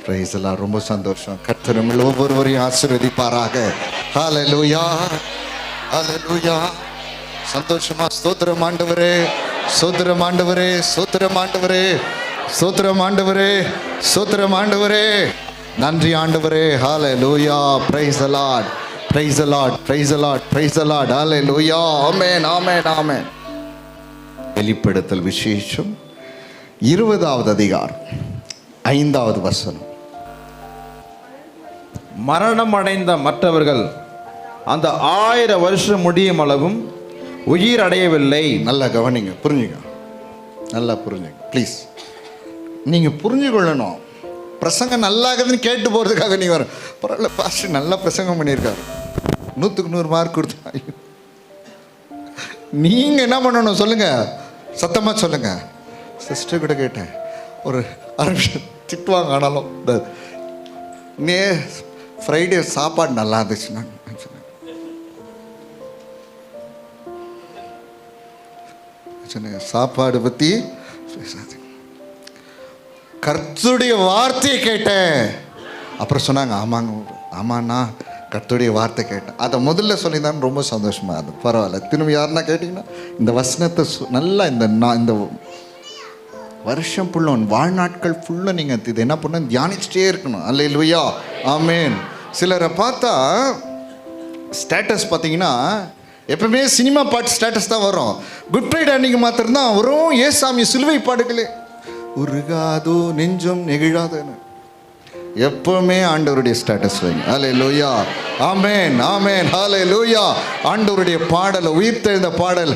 Price எல்லாம் ரொம்ப சந்தோஷம். கர்த்தர் உங்கள் ஒவ்வொருவரையும் ஆசீர்வதிப்பாராக. ஹல்லேலூயா, ஹல்லேலூயா. சந்தோஷமா ஸ்தோத்திரம் ஆண்டவரே, ஸ்தோத்திரம் ஆண்டவரே, ஸ்தோத்திரம் ஆண்டவரே, ஸ்தோத்திரம் ஆண்டவரே, ஸ்தோத்திரம் ஆண்டவரே. நன்றி ஆண்டவரே. Hallelujah. Praise the Lord, praise the Lord, praise the Lord, praise the Lord. Hallelujah. Amen, amen, amen. வெளிப்படுத்தல் விசேஷம் 20வது அதிகாரம் 5வது வசனம். மரணம் அடைந்த மற்றவர்கள் அந்த 1000 வருஷம் முடியும் அளவும் உயிர் அடையவில்லை. நல்லா கவனிங்க, புரிஞ்சுங்க, நல்லா புரிஞ்சுங்க ப்ளீஸ். நீங்கள் புரிஞ்சு கொள்ளணும். பிரசங்கம் நல்லா இருக்குதுன்னு கேட்டு போகிறதுக்காக நீங்கள் வர பரவாயில்ல, பாஸ்டர் நல்லா பிரசங்கம் பண்ணியிருக்காரு, 100க்கு 100 மார்க் கொடுத்தா. நீங்கள் என்ன பண்ணணும் சொல்லுங்கள், சத்தமாக சொல்லுங்கள். சிஸ்டர் கூட கேட்டேன், ஒரு அரை நிமிஷம் திட்டுவாங்க, ஆனாலும் ஃப்ரைடே சாப்பாடு நல்லா இருந்துச்சுன்னா சொன்னேன், சாப்பாடு பற்றி பேசாது, கர்த்தருடைய வார்த்தையை கேட்டேன். அப்புறம் சொன்னாங்க, ஆமாங்க ஆமாண்ணா கர்த்தருடைய வார்த்தை கேட்டேன். அதை முதல்ல சொல்லியிருந்தான்னு ரொம்ப சந்தோஷமாக இருந்தது. பரவாயில்ல, திரும்பி யாருன்னா கேட்டிங்கன்னா இந்த வசனத்தை நல்லா இந்த வருஷம் ஃபுல்லும் வாழ்நாட்கள் ஃபுல்லும் நீங்கள் இது என்ன பண்ணணும், தியானிச்சுட்டே இருக்கணும். அல்லேலூயா, ஆமென். சிலரை பார்த்தா ஸ்டேட்டஸ் பார்த்தீங்கன்னா எப்பவுமே சினிமா பாட்டு ஸ்டேட்டஸ் தான் வரும். குட் ஃப்ரைடே அன்னைக்கு மாத்திரம்தான் வரும் ஏசாமி சிலுவை பாடுகளே, உருகாதோ நெஞ்சம் நெகிழாதுன்னு. எப்பவுமே ஆண்டவருடைய ஸ்டேட்டஸ் வைங்க. அல்லேலூயா, ஆமென், ஆமென், ஹல்லேலூயா. ஆண்டவருடைய பாடல், உயிர்த்தெழுந்த பாடல்,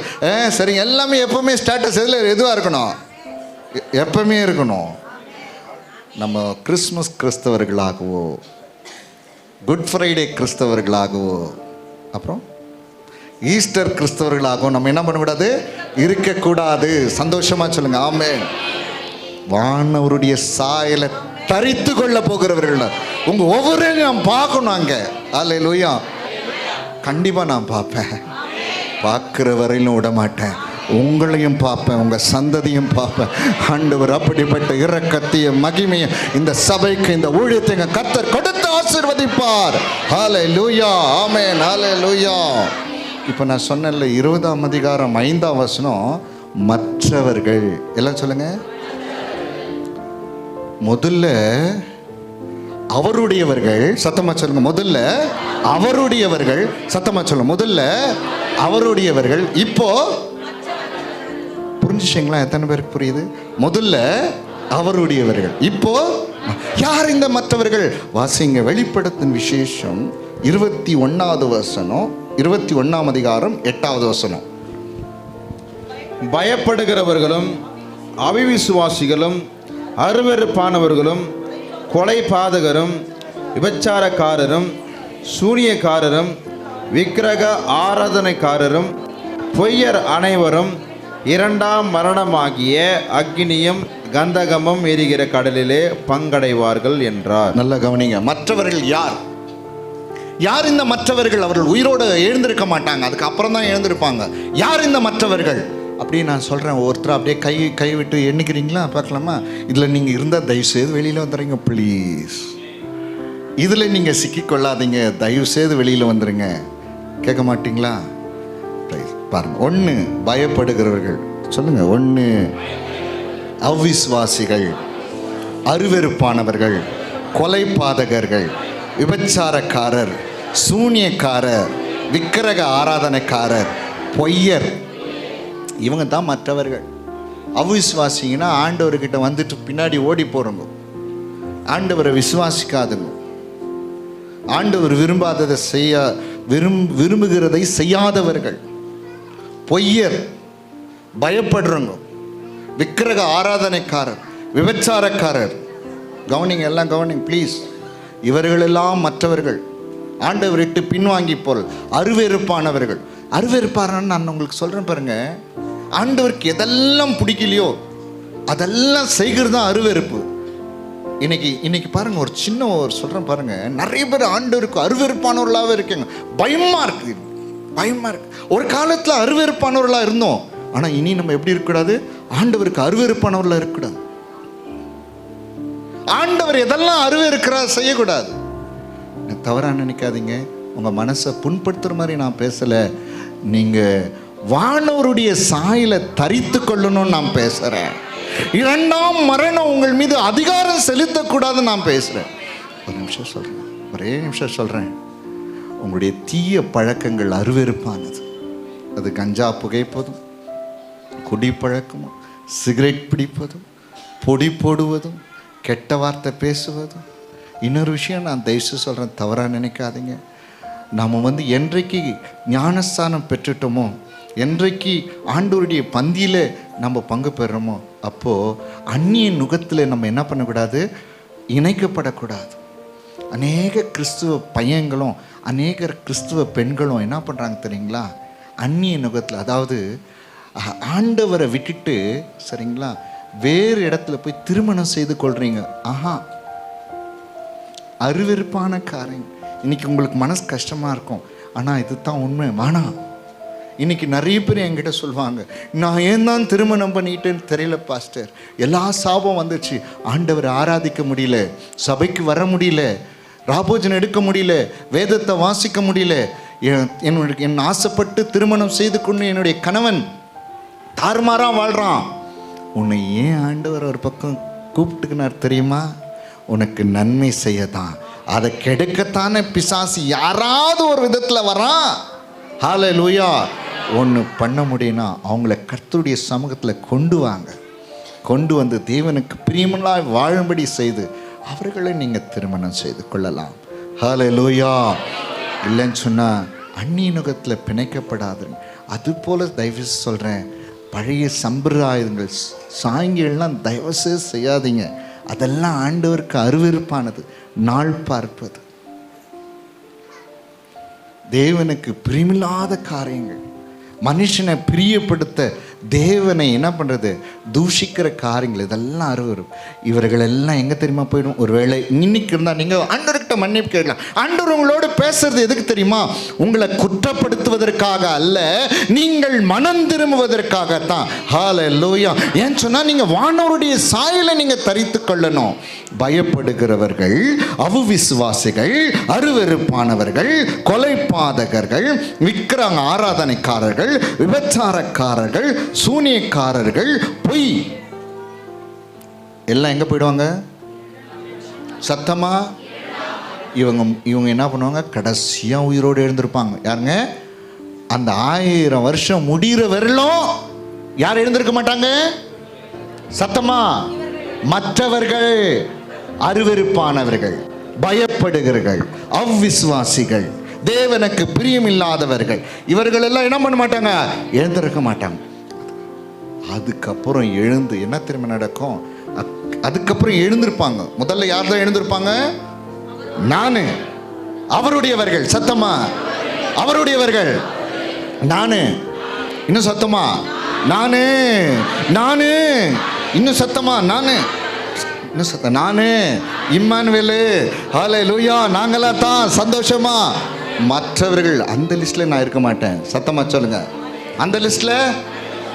சரிங்க, எல்லாமே எப்பவுமே ஸ்டேட்டஸ் எதுவாக இருக்கணும், எப்பவுமே இருக்கணும். நம்ம கிறிஸ்மஸ் கிறிஸ்தவர்களாகவோ, குட் ஃப்ரைடே கிறிஸ்தவர்களாகவோ, அப்புறம் ஈஸ்டர் கிறிஸ்தவர்களாகவும் நம்ம என்ன பண்ணக்கூடாது, இருக்கக்கூடாது. சந்தோஷமாக சொல்லுங்கள், ஆமென். வானவருடைய சாயலை தரித்து கொள்ள போகிறவர்கள் உங்கள் ஒவ்வொருவரையும் நான் பார்க்கணும் அங்கே. அல்லேலூயா. கண்டிப்பாக நான் பார்ப்பேன், பார்க்குற வரையிலும் விட மாட்டேன். உங்களையும் பார்ப்பேன், உங்கள் சந்ததியும் பார்ப்பேன். ஆண்டவர் அப்படிப்பட்ட இரக்கத்தையும் மகிமையும் இந்த சபைக்கு, இந்த ஊழியத்தை எங்கள் கர்த்தர் கொடுத்து ஆசீர்வதிப்பார். ஹல்லேலூயா, ஆமென், ஹல்லேலூயா. இப்போ நான் சொன்னேன்ல 20ஆம் அதிகாரம் 5ஆம் வசனம், மற்றவர்கள் எல்லாம் சொல்லுங்க. முதல்ல அவருடையவர்கள், சத்தமா சொல்லுங்க. முதல்ல அவருடையவர்கள், சத்தமா சொல்லுங்க. முதல்ல அவருடையவர்கள், இப்போ புரிஞ்சுச்சிங்களா? எத்தனை பேருக்கு புரியுது? முதல்ல அவருடையவர்கள், இப்போ யார் இந்த மற்றவர்கள்? வாசிங்க, வெளிப்படுத்தின் விசேஷம் 21வது வசனம், 21ஆம் அதிகாரம் 8வது வசனம். பயப்படுகிறவர்களும் அவிவிசுவாசிகளும் அருவருப்பானவர்களும் கொலை பாதகரும் விபச்சாரக்காரரும் சூனியக்காரரும் விக்கிரக ஆராதனைக்காரரும் பொய்யர் அனைவரும் 2ஆம் மரணமாகிய அக்னியும் கந்தகமும் எரிகிற கடலிலே பங்கடைவார்கள் என்றார். நல்ல கவனிங்க. மற்றவர்கள் யார்? யார் இந்த மற்றவர்கள்? அவர்கள் உயிரோடு எழுந்திருக்க மாட்டாங்க, அதுக்கு அப்புறம் தான் எழுந்திருப்பாங்க. யார் இந்த மற்றவர்கள் அப்படின்னு நான் சொல்கிறேன். ஒருத்தர் அப்படியே கை விட்டு எண்ணிக்கிறீங்களா பார்க்கலாமா? இதில் நீங்கள் இருந்தால் தயவுசெய்து வெளியில் வந்துடுங்க ப்ளீஸ். இதில் நீங்கள் சிக்கிக்கொள்ளாதீங்க, தயவுசெய்து வெளியில் வந்துடுங்க. கேட்க மாட்டிங்களா? பாருங்க. 1 பயப்படுகிறவர்கள், சொல்லுங்க. 1 அவ்விசுவாசிகள், அருவருப்பானவர்கள், கொலை பாதகர்கள், விபச்சாரக்காரர், சூனியக்காரர், விக்கிரக ஆராதனைக்காரர், பொய்யர், இவங்க தான் மற்றவர்கள். அவிசுவாசிங்கன்னா ஆண்டவர்கிட்ட வந்துட்டு பின்னாடி ஓடி போகிறவங்க, ஆண்டவரை விசுவாசிக்காதுங்க, ஆண்டவர் விரும்பாததை விரும்புகிறதை செய்யாதவர்கள், பொய்யர், பயப்படுறவங்க, விக்கிரக ஆராதனைக்காரர், விபச்சாரக்காரர். கவனிங்க, எல்லாம் கவனிங்க ப்ளீஸ். இவர்களெல்லாம் மற்றவர்கள், ஆண்டவர் விட்டு பின்வாங்கி போல் அருவருப்பானவர்கள். அருவருப்பாரன்னு நான் உங்களுக்கு சொல்கிறேன் பாருங்க. ஆண்டவருக்கு எதெல்லாம் பிடிக்கலையோ அதெல்லாம் செய்கிறது தான் அருவருப்பு. இன்னைக்கு பாருங்க, ஒரு சின்ன சொல்கிறேன் பாருங்க, நிறைய பேர் ஆண்டவருக்கு அருவருப்பானவர்களாகவே இருக்காங்க. பயமாக இருக்கு. ஒரு காலத்தில் அருவருப்பானவர்களாக இருந்தோம், ஆனால் இனி நம்ம எப்படி இருக்கக்கூடாது, ஆண்டவருக்கு அருவருப்பானவர்களாக இருக்கக்கூடாது. ஆண்டவர் எதெல்லாம் அருவருக்கிறார் செய்யக்கூடாது. தவறாக நினைக்காதீங்க, உங்கள் மனசை புண்படுத்துகிற மாதிரி நான் பேசலை. நீங்கள் வானவருடைய சாயலை தரித்து கொள்ளணும்னு நான் பேசுகிறேன். இரண்டாம் மரணம் உங்கள் மீது அதிகாரம் செலுத்தக்கூடாதுன்னு நான் பேசுகிறேன். ஒரு நிமிஷம் சொல்கிறேன், ஒரே நிமிஷம் சொல்கிறேன். உங்களுடைய தீய பழக்கங்கள் அருவருப்பானது. அது கஞ்சா புகைப்பதும், குடிப்பழக்கமும், சிகரெட் பிடிப்பதும், பொடி போடுவதும், கெட்ட வார்த்தை பேசுவதும். இன்னொரு விஷயம் நான் தயவுசு சொல்கிறேன், தவறாக நினைக்காதீங்க. நாம் என்றைக்கு ஞானஸ்தானம் பெற்றுட்டோமோ, என்றைக்கு ஆண்டவருடைய பந்தியில் நம்ம பங்கு பெறுறோமோ, அப்போது அந்நிய நுகத்தில் நம்ம என்ன பண்ணக்கூடாது, இணைக்கப்படக்கூடாது. அநேக கிறிஸ்துவ பையன்களும் அநேக கிறிஸ்துவ பெண்களும் என்ன பண்ணுறாங்க தெரியுங்களா, அந்நிய நுகத்தில், அதாவது ஆண்டவரை விட்டுட்டு சரிங்களா வேறு இடத்துல போய் திருமணம் செய்து கொள்கிறீங்க. அருவருப்பான காரியம். இன்றைக்கி உங்களுக்கு மனசு கஷ்டமாக இருக்கும், ஆனால் இது தான் உண்மை. வேணாம். இன்றைக்கி நிறைய பேர் என்கிட்ட சொல்லுவாங்க, நான் ஏன் தான் திருமணம் பண்ணிட்டேன்னு தெரியல பாஸ்டர், எல்லா சாபம் வந்துச்சு, ஆண்டவரை ஆராதிக்க முடியல, சபைக்கு வர முடியல, ராபோஜன் எடுக்க முடியல, வேதத்தை வாசிக்க முடியல, என் ஆசைப்பட்டு திருமணம் செய்து கொண்டு என்னுடைய கணவன் தாறுமாறாக வாழ்கிறான். உன்னை ஏன் ஆண்டவர் ஒரு பக்கம் கூப்பிட்டுக்கினார் தெரியுமா? உனக்கு நன்மை செய்யத்தான். அதை கெடுக்கத்தானே பிசாசு யாராவது ஒரு விதத்தில் வரான். ஹல்லேலூயா. ஒன்று பண்ண முடியும்னா அவங்கள கர்த்தருடைய சமூகத்தில் கொண்டு வாங்க, கொண்டு வந்து தேவனுக்கு பிரியமனாய் வாழும்படி செய்து அவர்களை நீங்கள் திருமணம் செய்து கொள்ளலாம். ஹல்லேலூயா. இல்லைன்னு சொன்னால் அந்நிய நுகத்தில் பிணைக்கப்படாதுங்க. அதுபோல் தயவு சொல்கிறேன், பழைய சம்பிரதாயங்கள் சாங்கியெல்லாம் தயவுசு செய்யாதீங்க. அதெல்லாம் ஆண்டவருக்கு அருவருப்பானது. நாள் பார்ப்பது, தேவனுக்கு பிரியமில்லாத காரியங்கள், மனுஷனை பிரியப்படுத்த தேவனை என்ன பண்ணுறது, தூஷிக்கிற காரியங்கள், இதெல்லாம் அருவரும். இவர்கள் எல்லாம் எங்கே தெரியுமா போயிடும்? ஒருவேளை இன்னைக்கு இருந்தால் நீங்கள் ஆண்டவர்கிட்ட மன்னிப்பு கேட்கலாம். ஆண்டவர் உங்களோடு பேசுறது எதுக்கு தெரியுமா? உங்களை குற்றப்படுத்துவதற்காக அல்ல, நீங்கள் மனம் திரும்புவதற்காகத்தான். ஹல்லேலூயா. ஏன்னு சொன்னால் நீங்கள் வானவருடைய சாயலை நீங்கள் தரித்து கொள்ளணும். பயப்படுகிறவர்கள், அவிசுவாசிகள், அருவருப்பானவர்கள், கொலைபாதகர்கள், விக்கிரக ஆராதனைக்காரர்கள், விபச்சாரக்காரர்கள், சூனியக்காரர்கள், பொய் எல்லாம் எங்க போயிடுவாங்க? சத்தமா இவங்க என்ன பண்ணுவாங்க? கடைசியா உயிரோடு எழுந்திருப்பாங்க. யாருங்க? அந்த 1000 வருஷம் முடிகிற வரலும் யார் எழுந்திருக்க மாட்டாங்க? சத்தமா மற்றவர்கள், அருவருப்பானவர்கள், பயப்படுகிறவர்கள், அவ்விசுவாசிகள், தேவனுக்கு பிரியமில்லாதவர்கள், இவர்கள் எல்லாம் என்ன பண்ண மாட்டாங்க? எழுந்திருக்க மாட்டாங்க. அதுக்கப்புறம் எழுந்து என்ன திரும்ப நடக்கும்? அதுக்கப்புறம் எழுந்திருப்பாங்க. முதல்ல யார் தான் எழுந்திருப்பாங்க? நானு, அவருடையவர்கள். சத்தமா அவருடையவர்கள், நானு. இன்னும் சத்தமா நானு, நானு. இன்னும் சத்தமா நானு, இன்னும் சத்தம் நானு. இம்மானுவேலு, ஹல்லேலூயா. நாங்களாம் தான் சந்தோஷமா. மற்றவர்கள் அந்த லிஸ்ட்டில் நான் இருக்க மாட்டேன். சத்தமாக சொல்லுங்க, அந்த லிஸ்ட்டில்.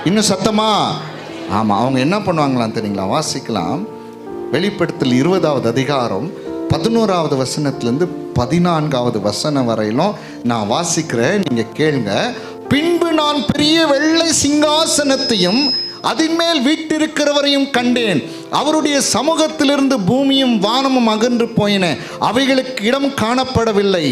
இன்னும் சத்தமா. ஆமாம். அவங்க என்ன பண்ணுவாங்களாம் தெரியுங்களா? வாசிக்கலாம். வெளிப்படுத்தல் 20வது அதிகாரம் 11வது வசனத்துலேருந்து 14வது வசனம் வரையிலும் நான் வாசிக்கிறேன், நீங்கள் கேளுங்க. பின்பு நான் பெரிய வெள்ளை சிங்காசனத்தையும் அதன் மேல் வீட்டிருக்கிறவரையும் கண்டேன். அவருடைய சமூகத்திலிருந்து பூமியும் வானமும் அகன்று போயின, அவைகளுக்கு இடம் காணப்படவில்லை.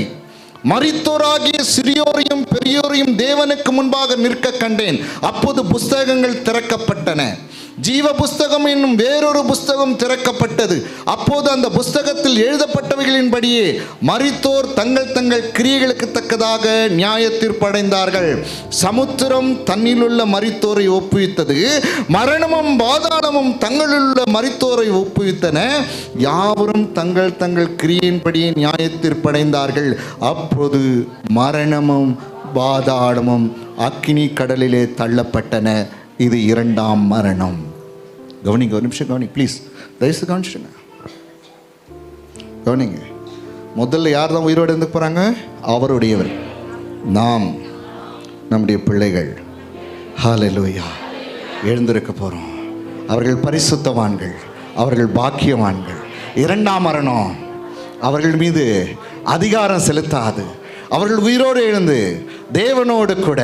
மரித்தோராகிய சிறியோரையும் பெரியோரையும் தேவனுக்கு முன்பாக நிற்க கண்டேன். அப்போது புஸ்தகங்கள் திறக்கப்பட்டன. ஜீவ புஸ்தகம் என்னும் வேறொரு புஸ்தகம் திறக்கப்பட்டது. அப்போது அந்த புஸ்தகத்தில் எழுதப்பட்டவைகளின்படியே மரித்தோர் தங்கள் தங்கள் கிரியைகளுக்கு தக்கதாக நியாய தீர்ப்படைந்தார்கள். சமுத்திரம் தன்னிலுள்ள மரித்தோரை ஒப்புவித்தது, மரணமும் பாதாளமும் தங்களுள்ள மரித்தோரை ஒப்புவித்தன. யாவரும் தங்கள் தங்கள் கிரியையின்படியே நியாய தீர்ப்படைந்தார்கள். அப்போது மரணமும் பாதாளமும் அக்கினி கடலிலே தள்ளப்பட்டன. இது 2ஆம் மரணம். கவனிங்க, ஒரு நிமிஷம் கவனி ப்ளீஸ், தயவுசெய்து கவனிச்சுடுங்க, கவனிங்க. முதல்ல யார் தான் உயிரோடு இருந்து போகிறாங்க? அவருடையவர், நாம், நம்முடைய பிள்ளைகள். ஹல்லேலூயா. எழுந்திருக்க போகிறோம். அவர்கள் பரிசுத்தவான்கள், அவர்கள் பாக்கியவான்கள், இரண்டாம் மரணம் அவர்கள் மீது அதிகாரம் செலுத்தாது. அவர்கள் உயிரோடு எழுந்து தேவனோடு கூட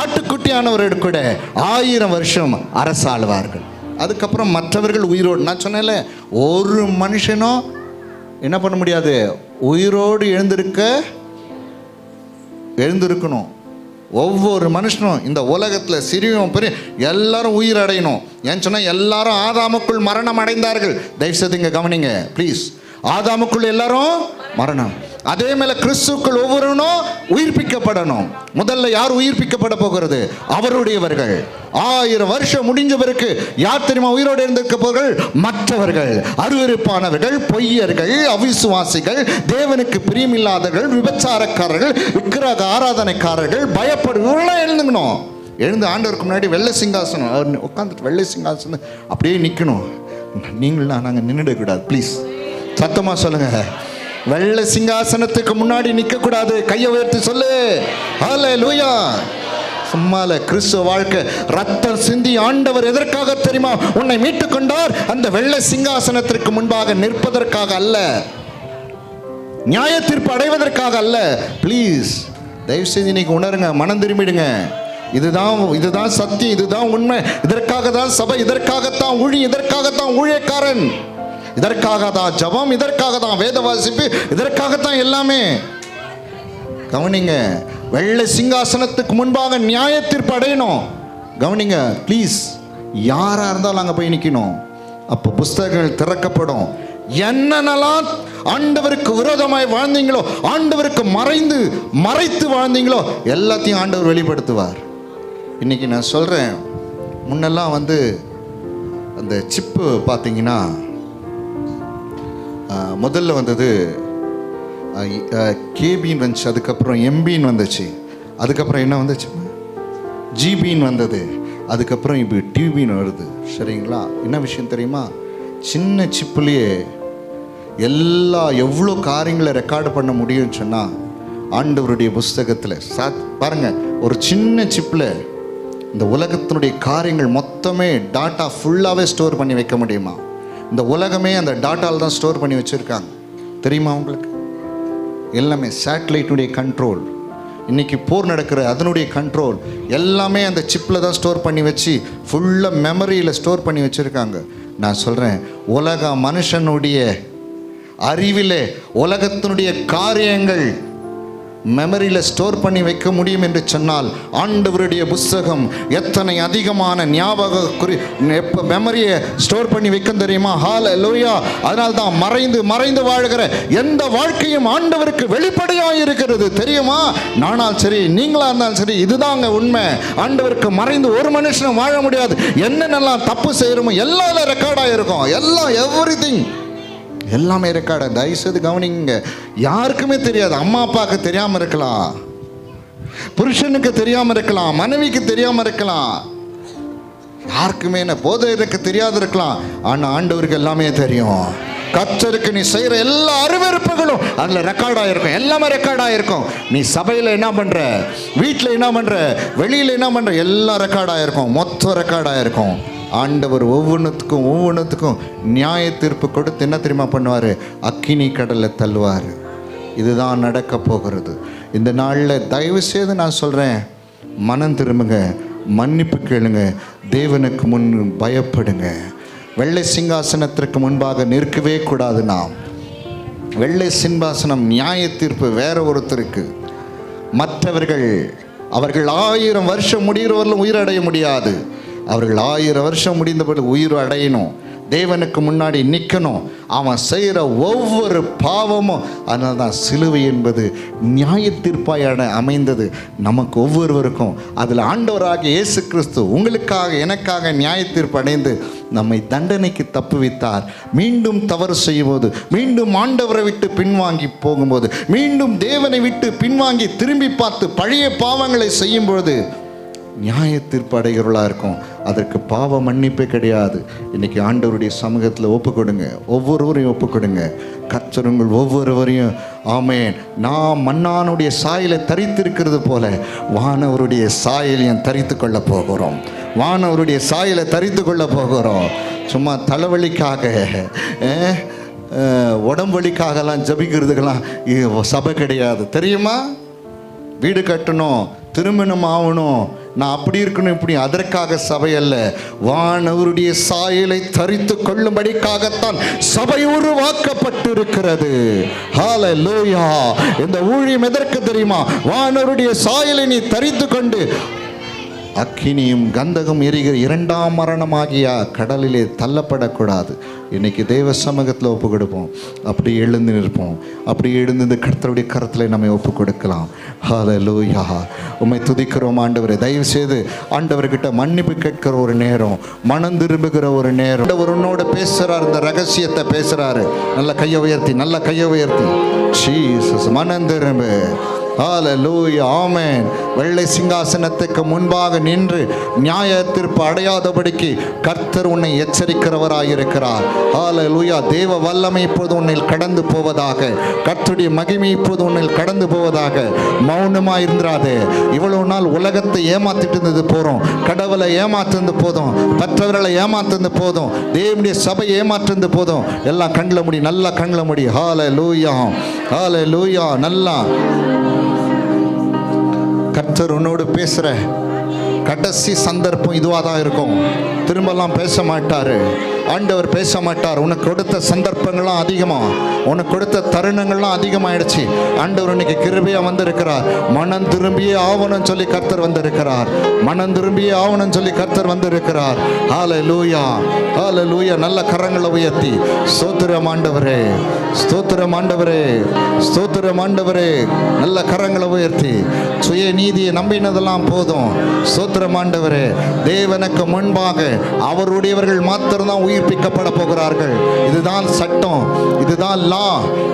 ஆட்டுக்குட்டியானவரோடு கூட 1000 வருஷம் அரசாளுவார்கள். அதுக்கப்புறம் மற்றவர்கள் உயிரோடு, நான் சொன்னேன்ல, ஒரு மனுஷனும் என்ன பண்ண முடியாது, உயிரோடு எழுந்திருக்கணும். ஒவ்வொரு மனுஷனும் இந்த உலகத்தில் சிறியவன் பெரிய எல்லாரும் உயிர் அடையணும். ஏன்னு சொன்னால் எல்லாரும் ஆதாமுக்குள் மரணம் அடைந்தார்கள். தயவுசெய்து இங்கே கவனிங்க ப்ளீஸ். ஆதாமுக்குள் எல்லாரும் மரணம். அதே மேல கிறிஸ்துக்குள் ஒவ்வொருவனும் உயிர்ப்பிக்கப்படணும். முதல்ல யார் உயிர்ப்பிக்கப்பட போகிறது? அவருடையவர்கள். 1000 வருஷம் முடிஞ்ச பிறகு யார் தெரியுமா உயிரோடு இருந்திருக்க போர்கள்? மற்றவர்கள், அருவருப்பானவர்கள், பொய்யர்கள், அவிசுவாசிகள், தேவனுக்கு பிரியமில்லாதவர்கள், விபச்சாரக்காரர்கள், விக்கிரக ஆராதனைக்காரர்கள், பயப்படுவர்களாம் எழுந்துக்கணும். எழுந்து ஆண்டவருக்கு முன்னாடி வெள்ளை சிங்காசனம் அவர் உட்காந்துட்டு வெள்ளை சிங்காசனம் அப்படியே நிற்கணும். நீங்களாம் நாங்கள் நின்றுடக்கூடாது ப்ளீஸ், சத்தமாக சொல்லுங்க. வெள்ளை சிங்காசனத்துக்கு முன்னாடி நிற்கக்கூடாது. கையை உயர்த்தி சொல்லு ஹல்லேலூயா. சும்மால கிறிஸ்துவ வாழ்க்கை ரத்தம் சிந்தி ஆண்டவர் எதற்காக தெரியுமா உன்னை மீட்டு கொண்டார்? அந்த வெள்ளை சிங்காசனத்திற்கு முன்பாக நிற்பதற்காக அல்ல, நியாய தீர்ப்பு அடைவதற்காக அல்ல. ப்ளீஸ் தயவு செய்து இன்னைக்கு உணருங்க, மனம் திரும்பிடுங்க. இதுதான் சத்தியம், இதுதான் உண்மை. இதற்காக தான் சபை, இதற்காகத்தான் ஊழி, இதற்காகத்தான் ஊழியக்காரன், இதற்காக தான் ஜபம், இதற்காக தான் வேத வாசிப்பு, இதற்காகத்தான் எல்லாமே. கவனிங்க, வெள்ளை சிங்காசனத்துக்கு முன்பாக நியாய தீர்ப்பு அடையணும். கவனிங்க ப்ளீஸ், யாரா இருந்தாலும் அங்கே போய் நிற்கணும். அப்போ புஸ்தகங்கள் திறக்கப்படும். என்னென்னலாம் ஆண்டவருக்கு விரோதமாய் வாழ்ந்தீங்களோ, ஆண்டவருக்கு மறைத்து வாழ்ந்தீங்களோ எல்லாத்தையும் ஆண்டவர் வெளிப்படுத்துவார். இன்னைக்கு நான் சொல்றேன், முன்னெல்லாம் அந்த சிப்பு பார்த்தீங்கன்னா முதல்ல வந்தது கேபின்னு வந்துச்சு, அதுக்கப்புறம் எம்பின்னு வந்துச்சு, அதுக்கப்புறம் என்ன வந்துச்சு ஜிபின்னு வந்தது, அதுக்கப்புறம் இப்போ டிவின்னு வருது. சரிங்களா? என்ன விஷயம் தெரியுமா? சின்ன சிப்புலேயே எவ்வளோ காரியங்களை ரெக்கார்டு பண்ண முடியும்னு சொன்னால் ஆண்டவருடைய புஸ்தகத்தில் பாருங்க, ஒரு சின்ன சிப்பில் இந்த உலகத்தினுடைய காரியங்கள் மொத்தமே டாட்டா ஃபுல்லாகவே ஸ்டோர் பண்ணி வைக்க முடியுமா? இந்த உலகமே அந்த டாட்டாவில் தான் ஸ்டோர் பண்ணி வச்சுருக்காங்க. தெரியுமா உங்களுக்கு? எல்லாமே சேட்டலைட்டுடைய கண்ட்ரோல், இன்றைக்கி போர் நடக்கிற அதனுடைய கண்ட்ரோல் எல்லாமே அந்த சிப்பில் தான் ஸ்டோர் பண்ணி வச்சு ஃபுல்லாக மெமரியில் ஸ்டோர் பண்ணி வச்சுருக்காங்க. நான் சொல்கிறேன், உலக மனுஷனுடைய அறிவிலே உலகத்தினுடைய காரியங்கள் மெமரியில் ஸ்டோர் பண்ணி வைக்க முடியும் என்று சொன்னால் ஆண்டவருடைய புஸ்தகம் எத்தனை அதிகமான மெமரியை ஸ்டோர் பண்ணி வைக்க தெரியுமா? ஹல்லேலூயா. அதனால தான் மறைந்து வாழ்கிற எந்த வாழ்க்கையும் ஆண்டவருக்கு வெளிப்படையாக இருக்கிறது. தெரியுமா? நானால் சரி, நீங்களா இருந்தாலும் சரி, இதுதாங்க உண்மை. ஆண்டவருக்கு மறைந்து ஒரு மனுஷனும் வாழ முடியாது. என்னென்னலாம் தப்பு செய்கிறோமோ எல்லாம் ரெக்கார்டாக இருக்கும். எவ்ரிதிங் எல்லாமே ரெக்கார்டு. தயவுசெய்து கவனிங்க. யாருக்குமே தெரியாது. அம்மா அப்பாவுக்கு தெரியாமல் இருக்கலாம், புருஷனுக்கு தெரியாமல் இருக்கலாம், மனைவிக்கு தெரியாமல் இருக்கலாம், யாருக்குமே என்ன போதைக்கு தெரியாது இருக்கலாம். ஆனால் ஆண்டவருக்கு எல்லாமே தெரியும். கர்த்தருக்கு நீ செய்கிற எல்லா அருவருப்புகளும் அதில் ரெக்கார்டாக இருக்கும். எல்லாமே ரெக்கார்டாக இருக்கும். நீ சபையில் என்ன பண்ணுற, வீட்டில் என்ன பண்ணுற, வெளியில் என்ன பண்ணுற, எல்லாம் ரெக்கார்டாக இருக்கும். மொத்தம் ரெக்கார்டாக இருக்கும். ஆண்டவர் ஒவ்வொன்றுத்துக்கும் நியாய தீர்ப்பு கொடுத்து என்ன தெரியுமா பண்ணுவார்? அக்கினி கடலில் தள்ளுவார். இதுதான் நடக்க போகிறது. இந்த நாளில் தயவு செய்து நான் சொல்கிறேன், மனம் திரும்புங்க, மன்னிப்பு கேளுங்க, தேவனுக்கு முன் பயப்படுங்க. வெள்ளை சிங்காசனத்திற்கு முன்பாக நிற்கவே கூடாது. நாம் வெள்ளை சிங்காசனம் நியாய தீர்ப்பு வேற ஒருத்தருக்கு. மற்றவர்கள் அவர்கள் 1000 வருஷம் முடிகிறவர்களும் உயிரடைய முடியாது. அவர்கள் 1000 வருஷம் முடிந்த பிறகு உயிர் அடையணும், தேவனுக்கு முன்னாடி நிற்கணும். அவன் செய்கிற ஒவ்வொரு பாவமும், அதனால தான் சிலுவை என்பது நியாய தீர்ப்பாயான அமைந்தது நமக்கு ஒவ்வொருவருக்கும். அதில் ஆண்டவராகிய இயேசு கிறிஸ்து உங்களுக்காக எனக்காக நியாய தீர்ப்பு அடைந்து நம்மை தண்டனைக்கு தப்புவித்தார். மீண்டும் தவறு செய்யும்போது, மீண்டும் ஆண்டவரை விட்டு பின்வாங்கி போகும்போது, மீண்டும் தேவனை விட்டு பின்வாங்கி திரும்பி பார்த்து பழைய பாவங்களை செய்யும்பொழுது நியாய தீர்ப்பு அடைகிறவர்களாக இருக்கும். அதற்கு பாவ மன்னிப்பே கிடையாது. இன்றைக்கி ஆண்டவருடைய சமூகத்தில் ஒப்புக்கொடுங்க, ஒவ்வொருவரையும் ஒப்புக்கொடுங்க. கர்த்தர் உங்கள் ஒவ்வொருவரையும் ஆமென், நாம் மன்னானுடைய சாயலை தரித்திருக்கிறது போல வானவருடைய சாயலையும் தரித்து கொள்ள போகிறோம். வானவருடைய சாயலை தரித்து கொள்ள போகிறோம். சும்மா தலைவலிக்காக உடம்பு வலிக்காகலாம் ஜபிக்கிறதுக்கெல்லாம் சபை கிடையாது தெரியுமா? வீடு கட்டணும், திருமணம் ஆகணும், நான் அப்படி இருக்கணும் இப்படி, அதற்காக சபை அல்ல. வானவருடைய சாயலை தரித்து கொள்ளும்படிக்காகத்தான் சபை உருவாக்கப்பட்டு இருக்கிறது. ஹல்லேலூயா. இந்த ஊழியம் எதற்கு தெரியுமா? வானவருடைய சாயலை நீ தரித்து கொண்டு அக்கினியும் கந்தகம் எரிகிற இரண்டாம் மரணமாகிய கடலிலே தள்ளப்படக்கூடாது. இன்னைக்கு தேவ சமூகத்தில் ஒப்பு கொடுப்போம். அப்படி எழுந்து நிற்போம். அப்படி எழுந்து இந்த கர்த்தருடைய கரத்தில் நம்மை ஒப்பு கொடுக்கலாம். ஹல்லேலூயா. உம்மை துதிக்கிறோம் ஆண்டவரே. தயவு செய்து ஆண்டவர்கிட்ட மன்னிப்பு கேட்கிற ஒரு நேரம், மனம் திரும்புகிற ஒரு நேரம். ஆண்டவர் உன்னோட பேசுறார், இந்த ரகசியத்தை பேசுறாரு. நல்ல கையை உயர்த்தி, நல்ல கையை உயர்த்தி. ஜீசஸ், மனம் திரும்பு. ஹல்லேலூயா. ஆமென். வெள்ளை சிங்காசனத்துக்கு முன்பாக நின்று நியாய தீர்ப்பு அடையாதபடிக்கு கர்த்தர் உன்னை எச்சரிக்கிறவராயிருக்கிறார். ஹல்லேலூயா. தேவ வல்லமை இப்போது உன்னில் கடந்து போவதாக, கர்த்தருடைய மகிமை இப்போது உன்னில் கடந்து போவதாக. மௌனமாக இருந்துராதே. இவ்வளவு நாள் உலகத்தை ஏமாத்திட்டு இருந்தது போறோம், கடவுளை ஏமாத்துறது போதும், மற்றவர்களை ஏமாத்துறது போதும், தேவனுடைய சபை ஏமாற்றுறது போதும். எல்லாம் கண்ணில் முடி, நல்லா கண்ணில் முடி. ஹல்லேலூயா. ஹல்லேலூயா. நல்லா கர்த்தர் உன்னோடு பேசுகிற கடைசி சந்தர்ப்பம் இதுவாக தான் இருக்கும். திரும்பலாம் பேச மாட்டார். ஆண்டவர் பேச மாட்டார். உனக்கு கொடுத்த சந்தர்ப்பங்கள்லாம் அதிகமாக, உனக்கு கொடுத்த தருணங்கள்லாம் அதிகமாகிடுச்சு. ஆண்டவர் இன்னைக்கு கிருபையாக வந்திருக்கிறார். மனம் திரும்பியே ஆவணம் சொல்லி கர்த்தர் வந்திருக்கிறார். மனம் திரும்பியே ஆவணம் சொல்லி கர்த்தர் வந்திருக்கிறார். ஹல்லேலூயா. ஹல்லேலூயா. நல்ல கரங்களை உயர்த்தி ஸ்தோத்திரம் ஆண்டவரே, ஸ்தோத்திரம் ஆண்டவரே, ஸ்தோத்திரம் ஆண்டவரே. நல்ல கரங்களை உயர்த்தி சுய நீதியை நம்பினதெல்லாம் போதும். ஸ்தோத்திரம் ஆண்டவரே. தேவனுக்கு முன்பாக அவருடையவர்கள் மாத்திரம்தான் உயிர்ப்பிக்கப்பட போகிறார்கள். இதுதான் சட்டம், இதுதான் லா,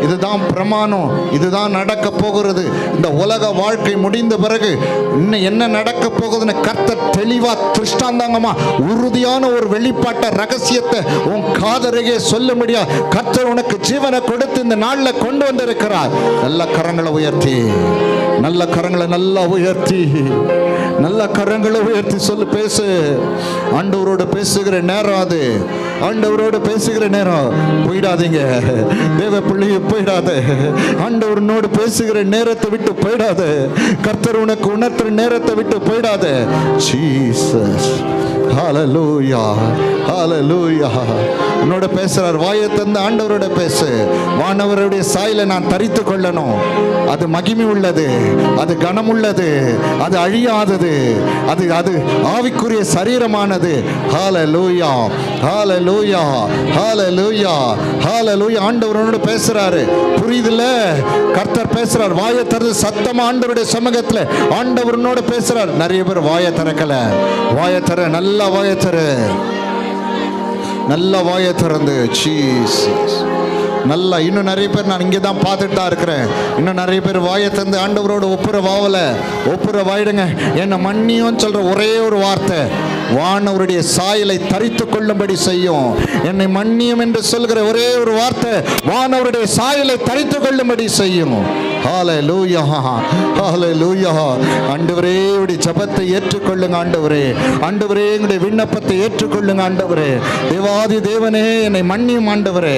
இதுதான் பிரமாணம், இதுதான் நடக்க போகிறது. இந்த உலக வாழ்க்கை முடிந்த பிறகு இன்னும் என்ன நடக்க போகுதுன்னு கர்த்தர் தெளிவா திருஷ்டாந்தங்கமா உறுதியான ஒரு வெளிப்பாட்ட ரகசியத்தை உன் காதருகே சொல்ல முடியா கர்த்தர் உனக்கு ஜீவனை கொடுத்து இந்த நாளில் கொண்டு வந்திருக்கிறார். நல்ல கரங்களை உயர்த்தி, நல்ல கரங்களை நல்லா உயர்த்தி, நல்ல கரங்களை உயர்த்தி சொல்லு. பேசு. ஆண்டவரோடு பேசுகிற நேரம் அது. ஆண்டவரோடு பேசுகிற நேரம். போயிடாதீங்க தேவ பிள்ளைய, போயிடாத. ஆண்டவரோடு பேசுகிற நேரத்தை விட்டு போயிடாத. கர்த்தர் உனக்கு உணர்த்துற நேரத்தை விட்டு போயிடாத. ஜீசஸ். ஹல்லேலூயா. ஹல்லேலூயா. உன்னோட பேசுறார். வாயை தந்து ஆண்டவரோட பேசு. வானவருடைய சாயலை நான் தரித்து கொள்ளணும். அது மகிமை உள்ளது, அது கனம் உள்ளது, அது அழியாதது, அது அது ஆவிக்குரிய சரீரமானது. ஹல்லேலூயா. ஹல்லேலூயா. ஹல்லேலூயா. ஹல்லேலூயா. ஆண்டவரோட பேசுறாரு. புரியுதுல? கர்த்தர் பேசுறார். வாயை திறந்து சத்தமா ஆண்டவருடைய சமூகத்தில் ஆண்டவரோட பேசுறார். நிறைய பேர் வாயை திறக்கல. வாயை திற, நல்ல வாயை திற, நல்ல வாயை திறந்து. ஜீசஸ். நல்லா. இன்னும் நிறைய பேர் நான் இங்கே தான் பார்த்துட்டு தான் இருக்கிறேன். இன்னும் நிறைய பேர் வாயை தந்து ஆண்டவரோட ஒப்புரவாவல. ஒப்புரவாயிடுங்க. என்னை மன்னியும் சொல்ற ஒரே ஒரு வார்த்தை வானவருடைய சாயலை தரித்து கொள்ளும்படி செய்யும். என்னை மன்னியும் என்று சொல்கிற ஒரே ஒரு வார்த்தை வானவருடைய சாயலை தரித்து கொள்ளும்படி செய்யும். ஹல்லேலூயா. ஹல்லேலூயா. ஆண்டவரே உடைய ஜெபத்தை ஏற்றுக்கொள்ளுங்க. ஆண்டவரே, ஆண்டவரே எங்களுடைய விண்ணப்பத்தை ஏற்றுக்கொள்ளுங்க. ஆண்டவரே, தேவாதி தேவனே என்னை மன்னியும். ஆண்டவரே,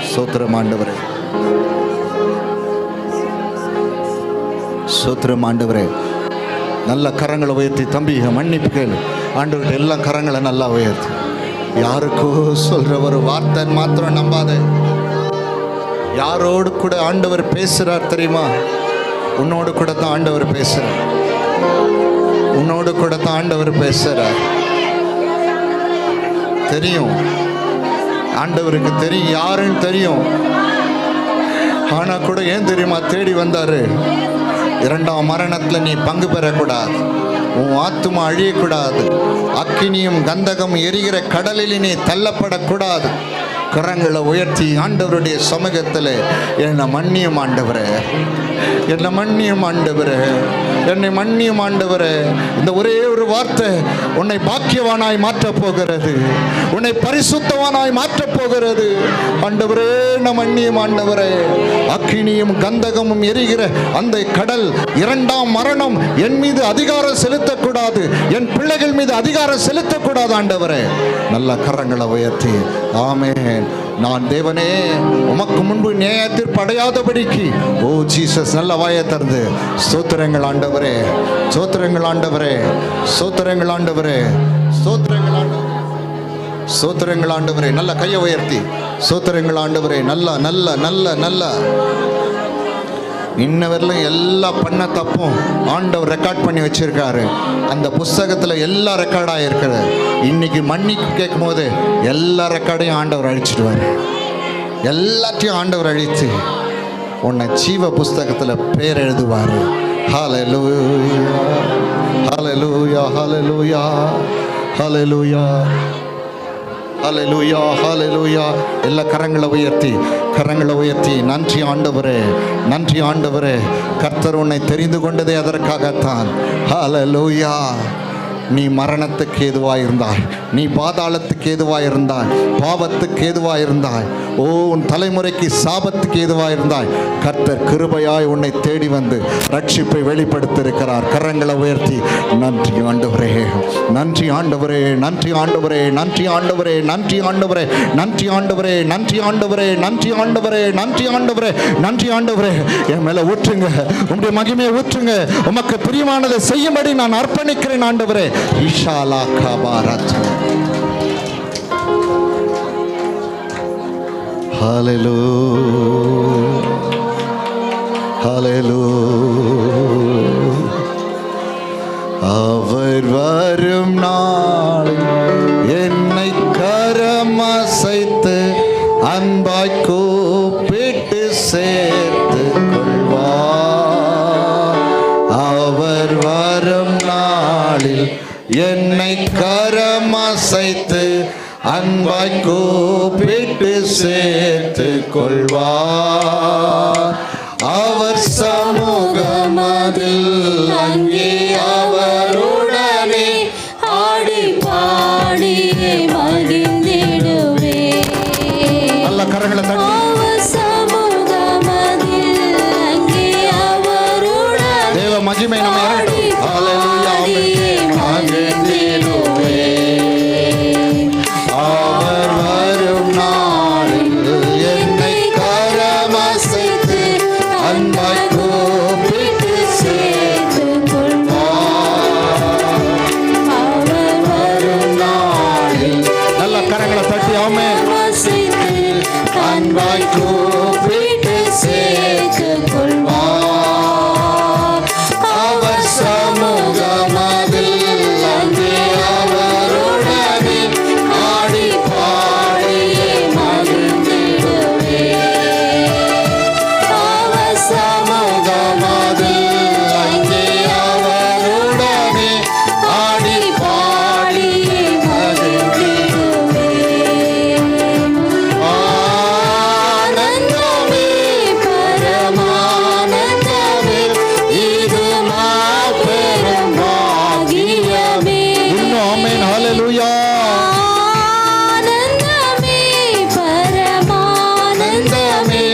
ஸ்தோத்திரம் ஆண்டவரே, ஸ்தோத்திரம் ஆண்டவரே. நல்ல கரங்களை உயர்த்தி தம்பி மன்னிப்பு கேளு. ஆண்டவர்கிட்ட எல்லாம் கரங்களை நல்லா உயர்த்தி. யாருக்கோ சொல்ற ஒரு வார்த்தை மாத்திரம் நம்பாத. யாரோடு கூட ஆண்டவர் பேசுறார் தெரியுமா? உன்னோடு கூட தான் ஆண்டவர் பேசுறார். உன்னோடு கூட தான் ஆண்டவர் பேசுறார். தெரியும், ஆண்டவருக்கு தெரியும் யாருன்னு தெரியும். ஆனா கூட ஏன் தெரியுமா தேடி வந்தாரு? இரண்டாம் மரணத்தில் நீ பங்கு பெறக்கூடாது, உன் ஆத்துமா அழியக்கூடாது, அக்கினியும் கந்தகம் எரிகிற கடலில் நீ தள்ளப்படக்கூடாது. கரங்களை உயர்த்தி ஆண்டவருடைய சமூகத்தில் என்னை மன்னியும் ஆண்டவரே, என்னை மன்னியும் ஆண்டவரே. என்னை மன்னியும் ஆண்டவரே. இந்த ஒரே ஒரு வார்த்தை உன்னை பாக்கியவானாய் மாற்றப் போகிறது, உன்னை பரிசுத்தவானாய் மாற்றப் போகிறது. ஆண்டவரே நான் மன்னியும் ஆண்டவரே. அக்கினியும் கந்தகமும் எரிகிற அந்த கடல், இரண்டாம் மரணம் என் மீது அதிகாரம் செலுத்தக்கூடாது, என் பிள்ளைகள் மீது அதிகாரம் செலுத்தக்கூடாது ஆண்டவரே. நல்ல கரங்களை உயர்த்தி ஆமென். நான் தேவனே உமக்கு முன்பு நியாயத்தீர்ப்பு அடையாதபடிக்கு, ஓ ஜீசஸ், நல்ல வாயை திறந்து ஸ்தோத்திரங்கள் ஆண்டவரே, ஸ்தோத்திரங்கள் ஆண்டவரே, ஸ்தோத்திரங்கள் ஆண்டவரே, ஸ்தோத்திரங்கள் ஆண்டவரே, ஸ்தோத்திரங்கள் ஆண்டவரே. நல்ல கையை உயர்த்தி ஸ்தோத்திரங்கள் ஆண்டவரே. நல்ல நல்ல நல்ல நல்ல இன்ன வரலும் எல்லா பண்ண தப்பும் ஆண்டவர் ரெக்கார்ட் பண்ணி வச்சிருக்காரு. அந்த புஸ்தகத்தில் எல்லாம் ரெக்கார்டாக இருக்குது. இன்னைக்கு மன்னிப்பு கேட்கும் போது எல்லா ரெக்கார்டையும் ஆண்டவர் அழிச்சிடுவார். எல்லாத்தையும் ஆண்டவர் அழித்து உன்னை ஜீவ புஸ்தகத்தில் பேர் எழுதுவார். ஹல்லேலூயா, ஹல்லேலூயா, ஹல்லேலூயா, ஹல்லேலூயா, ஹல்லேலூயா, ஹல்லேலூயா. எல்லா கரங்களை உயர்த்தி நன்றி ஆண்டவரே, நன்றி ஆண்டவரே. கர்த்தர் உன்னை தெரிந்து கொண்டதே அதற்காகத்தான். ஹல்லேலூயா. நீ மரணத்துக்கு ஏதுவாயிருந்தாய், நீ பாதாளத்துக்கு ஏதுவாயிருந்தாய், பாவத்துக்கு ஏதுவாயிருந்தாய், ஓ உன் தலைமுறைக்கு சாபத்துக்கு ஏதுவாயிருந்தாய். கர்த்தர் கிருபையாய் உன்னை தேடி வந்து ரட்சிப்பை வெளிப்படுத்தியிருக்கிறார். கரங்களை உயர்த்தி நன்றி ஆண்டவரே, நன்றி ஆண்டவரே, நன்றி ஆண்டவரே, நன்றி ஆண்டவரே, நன்றி ஆண்டவரே, நன்றி ஆண்டவரே, நன்றி ஆண்டவரே, நன்றி ஆண்டவரே, நன்றி ஆண்டவரே, நன்றி ஆண்டவரே. என் மேல ஊற்றுங்க, உங்களுடைய மகிமையை ஊற்றுங்க. உமக்கு பிரியமானதை செய்யும்படி நான் அர்ப்பணிக்கிறேன் ஆண்டவரே. இஷாலா கபாரத். ஹல்லேலூயா, ஹல்லேலூயா. அவர் வரும் நாளில் என்னை கரமசைத்து அன்பாய் கூப்பிட்டு சேர்த்து கொள்வார். அவர் வரும் நாளில் என்னை கரமசைத்து அன்பாய் கூப்பிட்டு சேர்த்து கொள்வார். அவர் சமூகமதில் அங்கே அவருடனே ஆடி பாடி மகிழ்ந்திடுவே. நல்ல கரங்களை தட்டி அவர் சமூகமதில் அங்கே அவருடனே தேவ மகிமை நம்ம இறங்கட்டும். ஹல்லேலூயா, மகிழ்ந்திடுவே. அவர் வரும் நாளில் என்னை கரமசைத்து அன்பாய் கூப்பிட்டு சேர்த்து கொள்வார். அவர் வரும் நாளில் நல்ல கரங்களை தட்டி ஆமென். அன்பாய் கூப்பிட்டு சேர்த்து கொள்வார். அவர் சமூகமதில் அங்கே அவருடனே ஆடி பாடி மகிழ்ந்திடுவே. அவர் சமூகமதில் அங்கே அவருடனே ஆடி பாடி மகிழ்ந்திடுவே. ஆனந்தமே, பரமானந்தமே, இது மாபெரும் பாக்கியமே. இன்னும் ஆமென். ஹல்லேலூயா. ஆனந்தமே, பரமானந்தமே,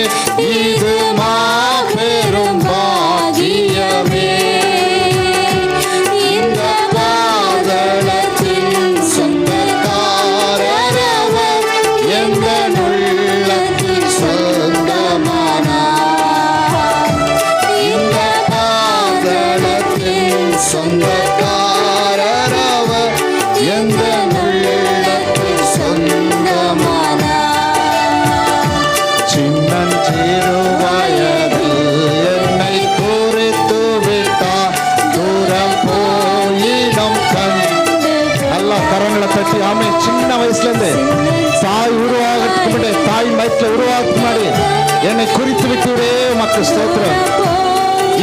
இது மாபெரும் பாக்கியமே. இந்த பாதளத்தின் சொந்தக்காரரவர், எங்கள் உள்ளத்தின் சொந்தமானார். இந்த பாதளத்தின் சொந்தக்காரரவர், எங்கள் உள்ளத்தின் சொந்தமானார். சின்னஞ்சிறு வயதில் என்னை குறித்து விட்டார், தூரம் போயிடம் கண்டு. நல்லா கரங்களை தட்டி ஆமென். சின்ன வயசுல இருந்து தாய் உருவாகிறதுக்கு முன்னாடி, தாய் வயிற்றுல உருவாகிறதுக்கு முன்னாடி என்னை குறித்து விட்டுவிடே உமக்கு ஸ்தோத்திரம்.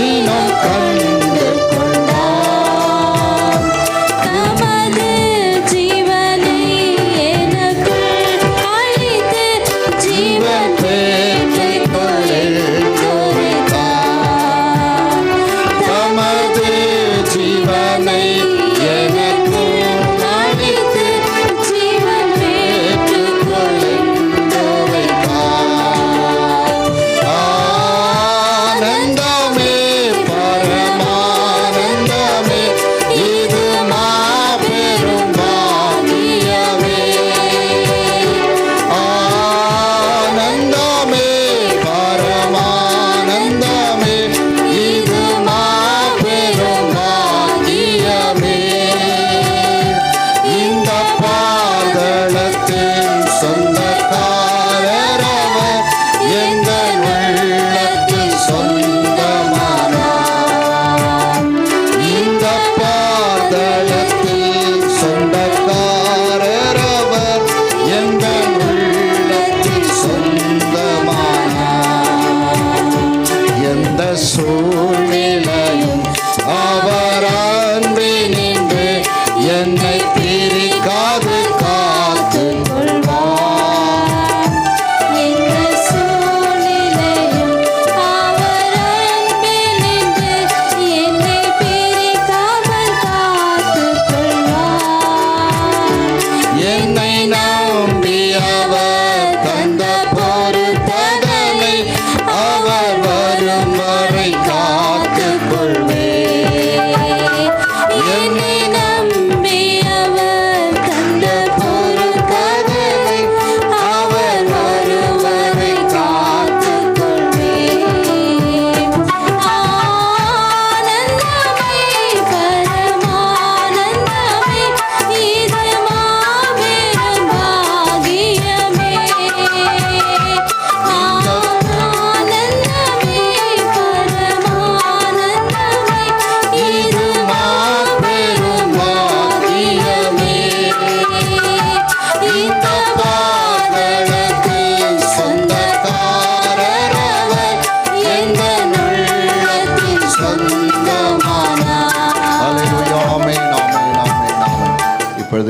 ஈனம் கண்டு கொண்டார். தமது ஜீவனை எனக்குள் அளித்து ஜீவன் பெற்றுக் கொள்ளுகிறார். தமது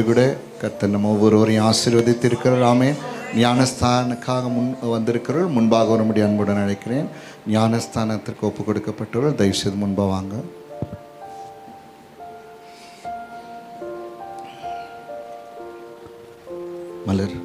கூட கர்த்தர் நம்ம ஒவ்வொருவரையும் ஆசீர்வதித்திருக்கிறார். ஆமென். ஞானஸ்தானுக்காக வந்திருக்கிறவர்கள் முன்பாக வரும்படி அன்புடன் அழைக்கிறேன். ஞானஸ்தானத்திற்கு ஒப்பு கொடுக்கப்பட்டவர்கள் தயவுசெய்து முன்பாக வாங்க. மலர்